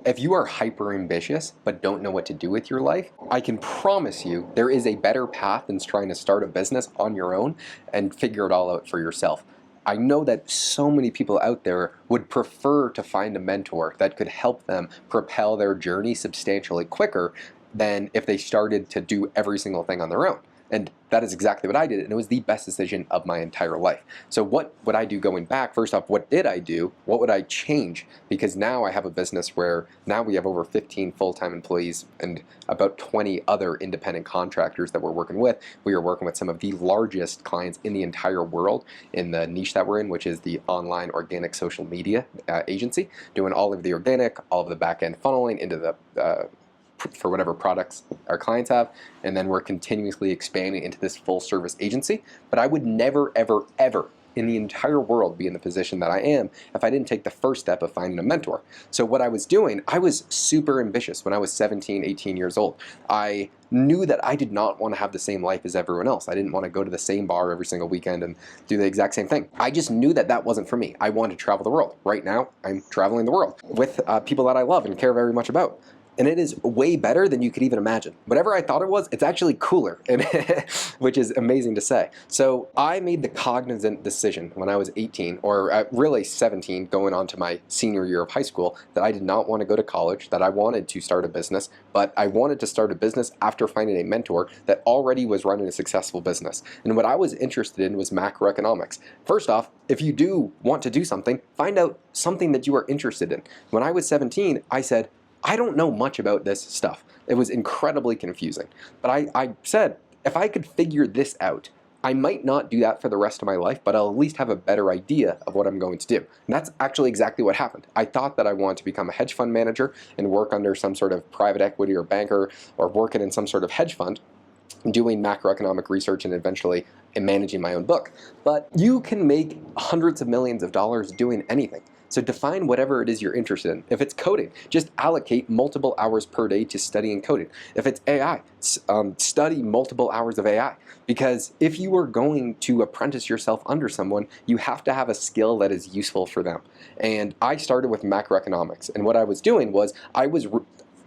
If you are hyper ambitious but don't know what to do with your life, I can promise you there is a better path than trying to start a business on your own and figure it all out for yourself. I know that so many people out there would prefer to find a mentor that could help them propel their journey substantially quicker than if they started to do every single thing on their own. And that is exactly what I did, and it was the best decision of my entire life. So what would I do going back? First off, what did I do? What would I change? Because now I have a business where now we have over 15 full-time employees and about 20 other independent contractors that we're working with. We are working with some of the largest clients in the entire world in the niche that we're in, which is the online organic social media agency, doing all of the organic, all of the back-end funneling into the for whatever products our clients have, and then we're continuously expanding into this full service agency. But I would never, ever, ever in the entire world be in the position that I am if I didn't take the first step of finding a mentor. So what I was doing, I was super ambitious when I was 17, 18 years old. I knew that I did not want to have the same life as everyone else. I didn't want to go to the same bar every single weekend and do the exact same thing. I just knew that that wasn't for me. I wanted to travel the world. Right now, I'm traveling the world with people that I love and care very much about. And it is way better than you could even imagine. Whatever I thought it was, it's actually cooler, which is amazing to say. So I made the cognizant decision when I was 18, or really 17, going on to my senior year of high school, that I did not want to go to college, that I wanted to start a business, but I wanted to start a business after finding a mentor that already was running a successful business. And what I was interested in was macroeconomics. First off, if you do want to do something, find out something that you are interested in. When I was 17, I said, I don't know much about this stuff. It was incredibly confusing. But I said, if I could figure this out, I might not do that for the rest of my life, but I'll at least have a better idea of what I'm going to do. And that's actually exactly what happened. I thought that I wanted to become a hedge fund manager and work under some sort of private equity or banker or working in some sort of hedge fund, doing macroeconomic research and eventually managing my own book. But you can make hundreds of millions of dollars doing anything. So define whatever it is you're interested in. If it's coding, just allocate multiple hours per day to studying coding. If it's AI, study multiple hours of AI. Because if you are going to apprentice yourself under someone, you have to have a skill that is useful for them. And I started with macroeconomics. And what I was doing was I was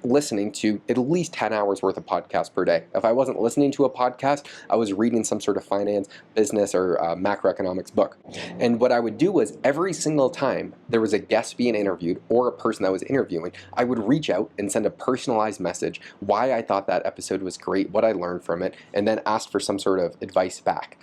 listening to at least 10 hours worth of podcasts per day. If I wasn't listening to a podcast, I was reading some sort of finance, business, or macroeconomics book. And what I would do was every single time there was a guest being interviewed or a person that was interviewing, I would reach out and send a personalized message, why I thought that episode was great, what I learned from it, and then ask for some sort of advice back.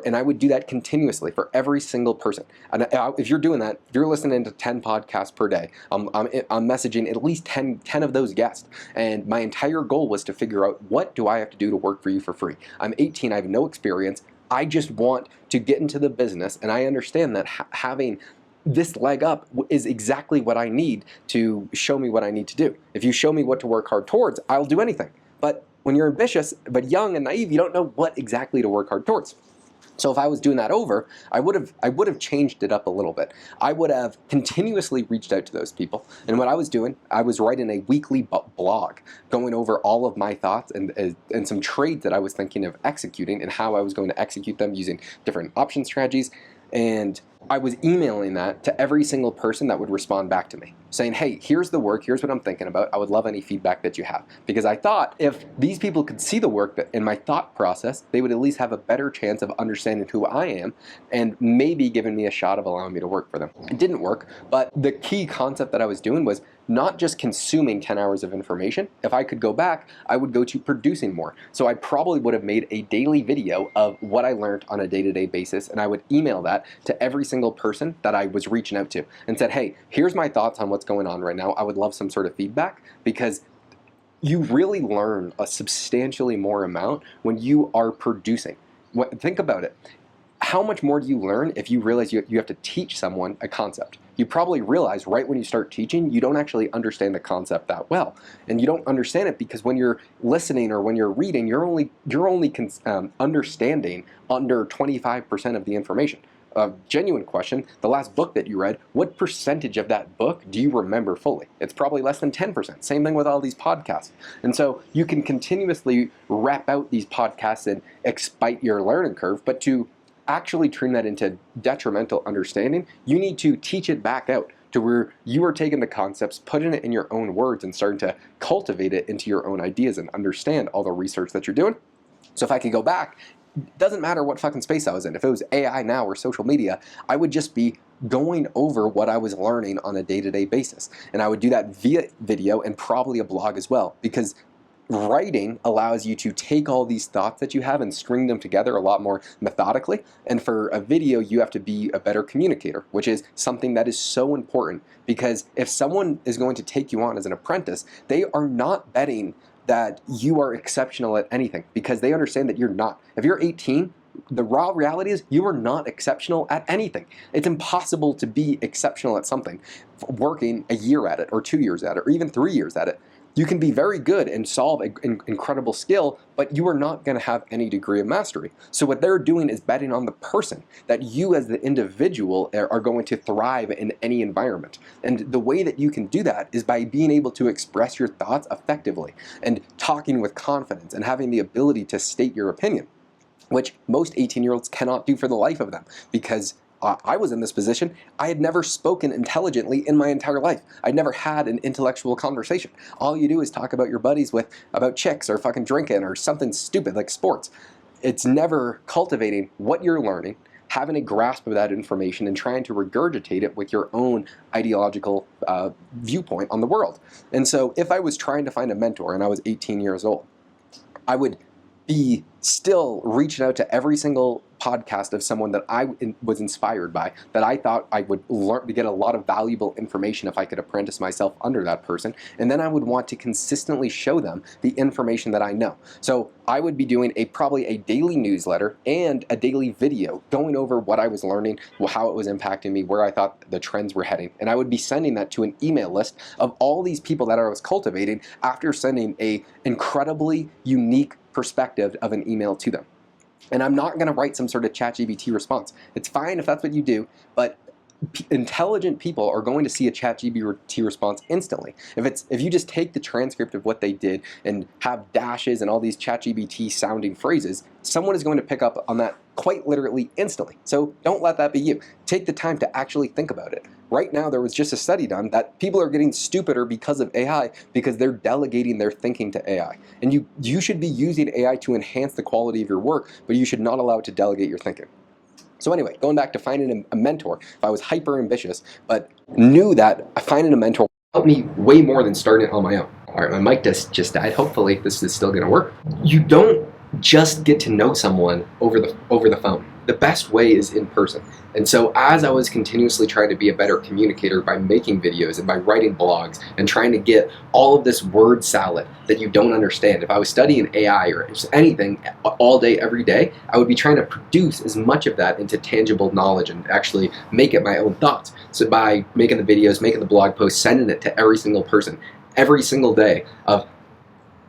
And I would do that continuously for every single person. And if you're doing that, if you're listening to 10 podcasts per day, I'm messaging at least 10 of those guests. And my entire goal was to figure out, what do I have to do to work for you for free? I'm 18, I have no experience. I just want to get into the business, and I understand that having this leg up is exactly what I need to show me what I need to do. If you show me what to work hard towards, I'll do anything. But when you're ambitious, but young and naive, you don't know what exactly to work hard towards. So if I was doing that over, I would have changed it up a little bit. I would have continuously reached out to those people. And what I was doing, I was writing a weekly blog, going over all of my thoughts and some trades that I was thinking of executing and how I was going to execute them using different option strategies. And I was emailing that to every single person that would respond back to me, saying, hey, here's the work, here's what I'm thinking about. I would love any feedback that you have. Because I thought if these people could see the work in my thought process, they would at least have a better chance of understanding who I am and maybe giving me a shot of allowing me to work for them. It didn't work, but the key concept that I was doing was not just consuming 10 hours of information. If I could go back, I would go to producing more. So I probably would have made a daily video of what I learned on a day-to-day basis, and I would email that to every single person that I was reaching out to and said, hey, here's my thoughts on what's going on right now. I would love some sort of feedback, because you really learn a substantially more amount when you are producing. Think about it. How much more do you learn if you realize you have to teach someone a concept? You probably realize right when you start teaching, you don't actually understand the concept that well. And you don't understand it because when you're listening or when you're reading, you're only understanding under 25% of the information. A genuine question, the last book that you read, what percentage of that book do you remember fully? It's probably less than 10%. Same thing with all these podcasts. And so you can continuously wrap out these podcasts and expedite your learning curve, but to actually turn that into detrimental understanding, you need to teach it back out. to where you are taking the concepts, putting it in your own words, and starting to cultivate it into your own ideas and understand all the research that you're doing. So if I could go back, it doesn't matter what fucking space I was in. If it was AI now or social media, I would just be going over what I was learning on a day-to-day basis. And I would do that via video and probably a blog as well, because writing allows you to take all these thoughts that you have and string them together a lot more methodically. And for a video, you have to be a better communicator, which is something that is so important, because if someone is going to take you on as an apprentice, they are not betting that you are exceptional at anything, because they understand that you're not. If you're 18, the raw reality is you are not exceptional at anything. It's impossible to be exceptional at something working a year at it, or 2 years at it, or even 3 years at it. You can be very good and solve an incredible skill, but you are not going to have any degree of mastery. So what they're doing is betting on the person, that you as the individual are going to thrive in any environment. And the way that you can do that is by being able to express your thoughts effectively and talking with confidence and having the ability to state your opinion, which most 18-year-olds cannot do for the life of them, because I was in this position. I had never spoken intelligently in my entire life. I'd never had an intellectual conversation. All you do is talk about your buddies about chicks or fucking drinking or something stupid like sports. It's never cultivating what you're learning, having a grasp of that information, and trying to regurgitate it with your own ideological viewpoint on the world. And so if I was trying to find a mentor and I was 18 years old, I would be still reaching out to every single podcast of someone that I was inspired by, that I thought I would learn to get a lot of valuable information if I could apprentice myself under that person. And then I would want to consistently show them the information that I know. So I would be doing probably a daily newsletter and a daily video going over what I was learning, how it was impacting me, where I thought the trends were heading. And I would be sending that to an email list of all these people that I was cultivating after sending a incredibly unique perspective of an email to them. And I'm not going to write some sort of ChatGPT response. It's fine if that's what you do, but intelligent people are going to see a ChatGPT response instantly. If you just take the transcript of what they did and have dashes and all these ChatGPT sounding phrases, someone is going to pick up on that quite literally instantly. So don't let that be you. Take the time to actually think about it. Right now, there was just a study done that people are getting stupider because of AI, because they're delegating their thinking to AI. And you should be using AI to enhance the quality of your work, but you should not allow it to delegate your thinking. So anyway, going back to finding a mentor, if I was hyper ambitious, but knew that finding a mentor helped me way more than starting it on my own. All right, my mic just died. Hopefully this is still gonna work. You don't just get to know someone over the phone. The best way is in person. And so as I was continuously trying to be a better communicator by making videos and by writing blogs and trying to get all of this word salad that you don't understand, if I was studying AI or anything all day, every day, I would be trying to produce as much of that into tangible knowledge and actually make it my own thoughts. So by making the videos, making the blog posts, sending it to every single person, every single day of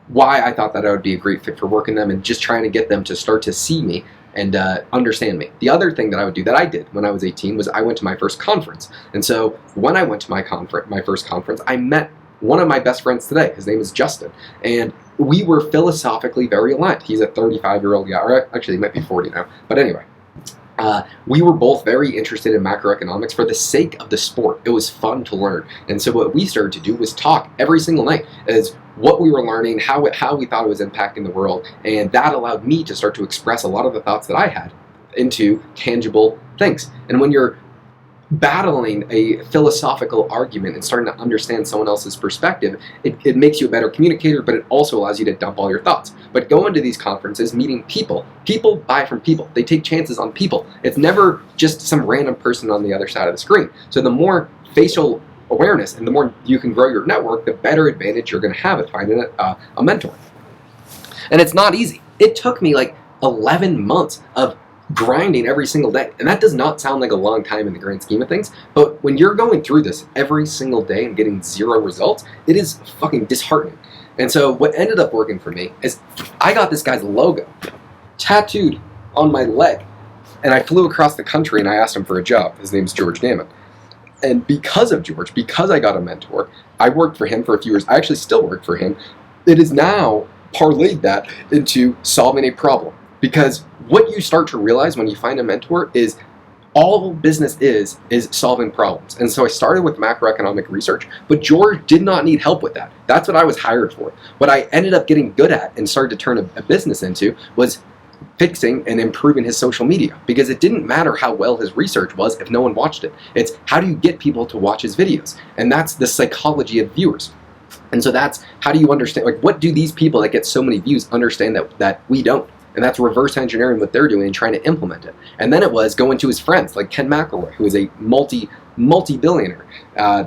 why I thought that I would be a great fit for working them, and just trying to get them to start to see me and understand me. The other thing that I would do, that I did when I was 18, was I went to my first conference. And so when I went to my first conference, I met one of my best friends today. His name is Justin. And we were philosophically very aligned. He's a 35-year-old guy, or actually he might be 40 now. But anyway, we were both very interested in macroeconomics for the sake of the sport. It was fun to learn. And so what we started to do was talk every single night as what we were learning, how we thought it was impacting the world, and that allowed me to start to express a lot of the thoughts that I had into tangible things. And when you're battling a philosophical argument and starting to understand someone else's perspective, it makes you a better communicator, but it also allows you to dump all your thoughts. But going to these conferences, meeting people buy from people. They take chances on people. It's never just some random person on the other side of the screen. So the more facial awareness and the more you can grow your network, the better advantage you're going to have at finding a mentor. And it's not easy. It took me like 11 months of grinding every single day. And that does not sound like a long time in the grand scheme of things, but when you're going through this every single day and getting zero results, it is fucking disheartening. And so what ended up working for me is I got this guy's logo tattooed on my leg, and I flew across the country and I asked him for a job. His name's George Gammon. And because of George, because I got a mentor, I worked for him for a few years. I actually still work for him. It is now parlayed that into solving a problem. Because what you start to realize when you find a mentor is All business is solving problems. And so I started with macroeconomic research, but George did not need help with that. That's what I was hired for. What I ended up getting good at and started to turn a business into was fixing and improving his social media, because it didn't matter how well his research was if no one watched it. It's how do you get people to watch his videos? And that's the psychology of viewers. And so that's how do you understand, like, what do these people that get so many views understand that we don't? And that's reverse engineering what they're doing and trying to implement it. And then it was going to his friends like Ken McElroy, who is a multi-billionaire.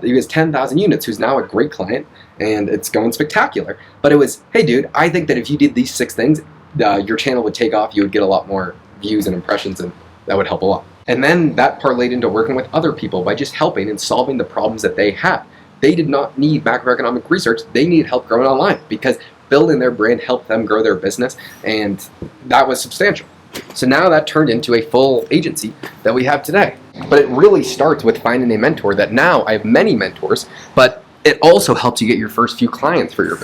He has 10,000 units, who's now a great client, and it's going spectacular. But it was, hey dude, I think that if you did these 6 things, your channel would take off, you would get a lot more views and impressions, and that would help a lot. And then that parlayed into working with other people by just helping and solving the problems that they had. They did not need macroeconomic research, they needed help growing online, because building their brand helped them grow their business, and that was substantial. So now that turned into a full agency that we have today. But it really starts with finding a mentor. That now I have many mentors, but it also helps you get your first few clients for your business.